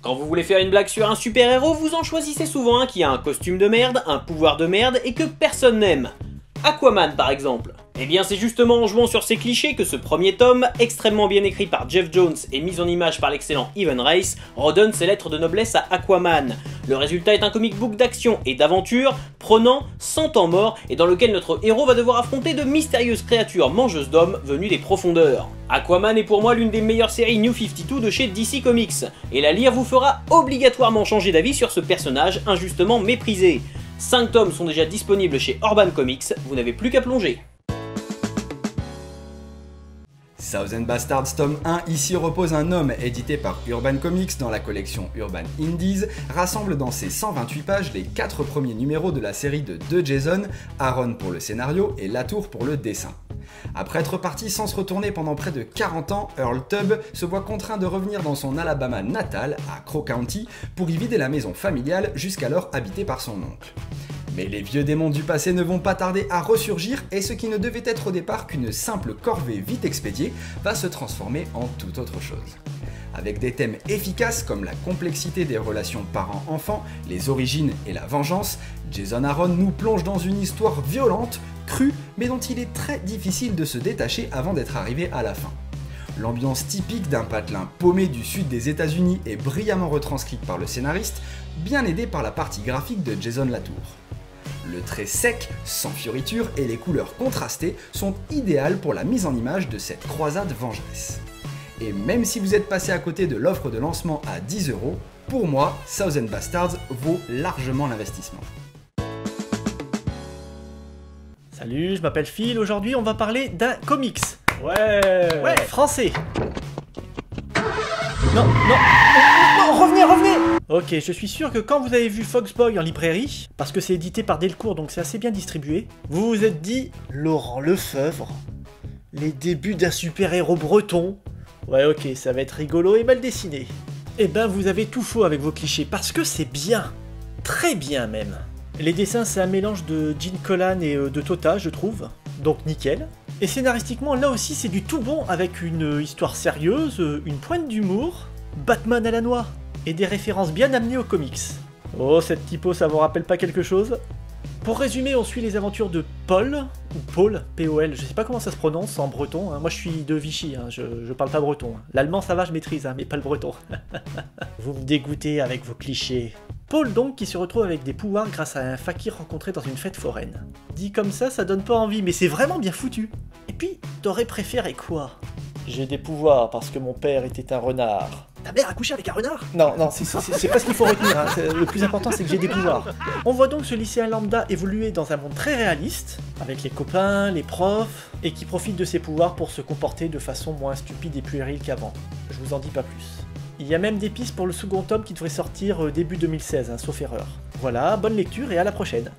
Quand vous voulez faire une blague sur un super-héros, vous en choisissez souvent un qui a un costume de merde, un pouvoir de merde et que personne n'aime. Aquaman par exemple. Eh bien c'est justement en jouant sur ces clichés que ce premier tome, extrêmement bien écrit par Jeff Jones et mis en image par l'excellent Evan Rice, redonne ses lettres de noblesse à Aquaman. Le résultat est un comic book d'action et d'aventure, prenant, sans temps mort, et dans lequel notre héros va devoir affronter de mystérieuses créatures mangeuses d'hommes venues des profondeurs. Aquaman est pour moi l'une des meilleures séries New 52 de chez DC Comics, et la lire vous fera obligatoirement changer d'avis sur ce personnage injustement méprisé. 5 tomes sont déjà disponibles chez Urban Comics, vous n'avez plus qu'à plonger. Thousand Bastards tome 1, ici repose un homme, édité par Urban Comics dans la collection Urban Indies, rassemble dans ses 128 pages les 4 premiers numéros de la série de 2 Jason, Aaron pour le scénario et Latour pour le dessin. Après être parti sans se retourner pendant près de 40 ans, Earl Tubb se voit contraint de revenir dans son Alabama natal, à Crow County, pour y vider la maison familiale jusqu'alors habitée par son oncle. Mais les vieux démons du passé ne vont pas tarder à ressurgir et ce qui ne devait être au départ qu'une simple corvée vite expédiée va se transformer en toute autre chose. Avec des thèmes efficaces comme la complexité des relations parents-enfants, les origines et la vengeance, Jason Aaron nous plonge dans une histoire violente, crue, mais dont il est très difficile de se détacher avant d'être arrivé à la fin. L'ambiance typique d'un patelin paumé du sud des États-Unis est brillamment retranscrite par le scénariste, bien aidé par la partie graphique de Jason Latour. Le trait sec, sans fioritures et les couleurs contrastées sont idéales pour la mise en image de cette croisade vengeresse. Et même si vous êtes passé à côté de l'offre de lancement à 10 €, pour moi, Thousand Bastards vaut largement l'investissement. Salut, je m'appelle Phil, aujourd'hui on va parler d'un comics. Ouais, français. Non, revenez. Ok, je suis sûr que quand vous avez vu Foxboy en librairie, parce que c'est édité par Delcourt donc c'est assez bien distribué, vous vous êtes dit, Laurent Lefebvre, les débuts d'un super-héros breton. Ouais ok, ça va être rigolo et mal dessiné. Eh ben vous avez tout faux avec vos clichés, parce que c'est bien. Très bien même. Les dessins c'est un mélange de Gene Colan et de Tota je trouve, donc nickel. Et scénaristiquement là aussi c'est du tout bon avec une histoire sérieuse, une pointe d'humour, Batman à la noix, et des références bien amenées aux comics. Oh cette typo ça vous rappelle pas quelque chose? Pour résumer, on suit les aventures de Paul, ou Paul, P-O-L, je sais pas comment ça se prononce en breton, hein. Moi je suis de Vichy, hein. je parle pas breton. Hein. L'allemand ça va, je maîtrise, hein, mais pas le breton. Vous me dégoûtez avec vos clichés. Paul donc qui se retrouve avec des pouvoirs grâce à un fakir rencontré dans une fête foraine. Dit comme ça donne pas envie, mais c'est vraiment bien foutu. Et puis, t'aurais préféré quoi? J'ai des pouvoirs parce que mon père était un renard. Ta mère a couché avec un renard? Non, c'est pas ce qu'il faut retenir, hein. Le plus important c'est que j'ai des pouvoirs. On voit donc ce lycéen lambda évoluer dans un monde très réaliste, avec les copains, les profs, et qui profite de ses pouvoirs pour se comporter de façon moins stupide et puérile qu'avant. Je vous en dis pas plus. Il y a même des pistes pour le second tome qui devrait sortir début 2016, hein, sauf erreur. Voilà, bonne lecture et à la prochaine.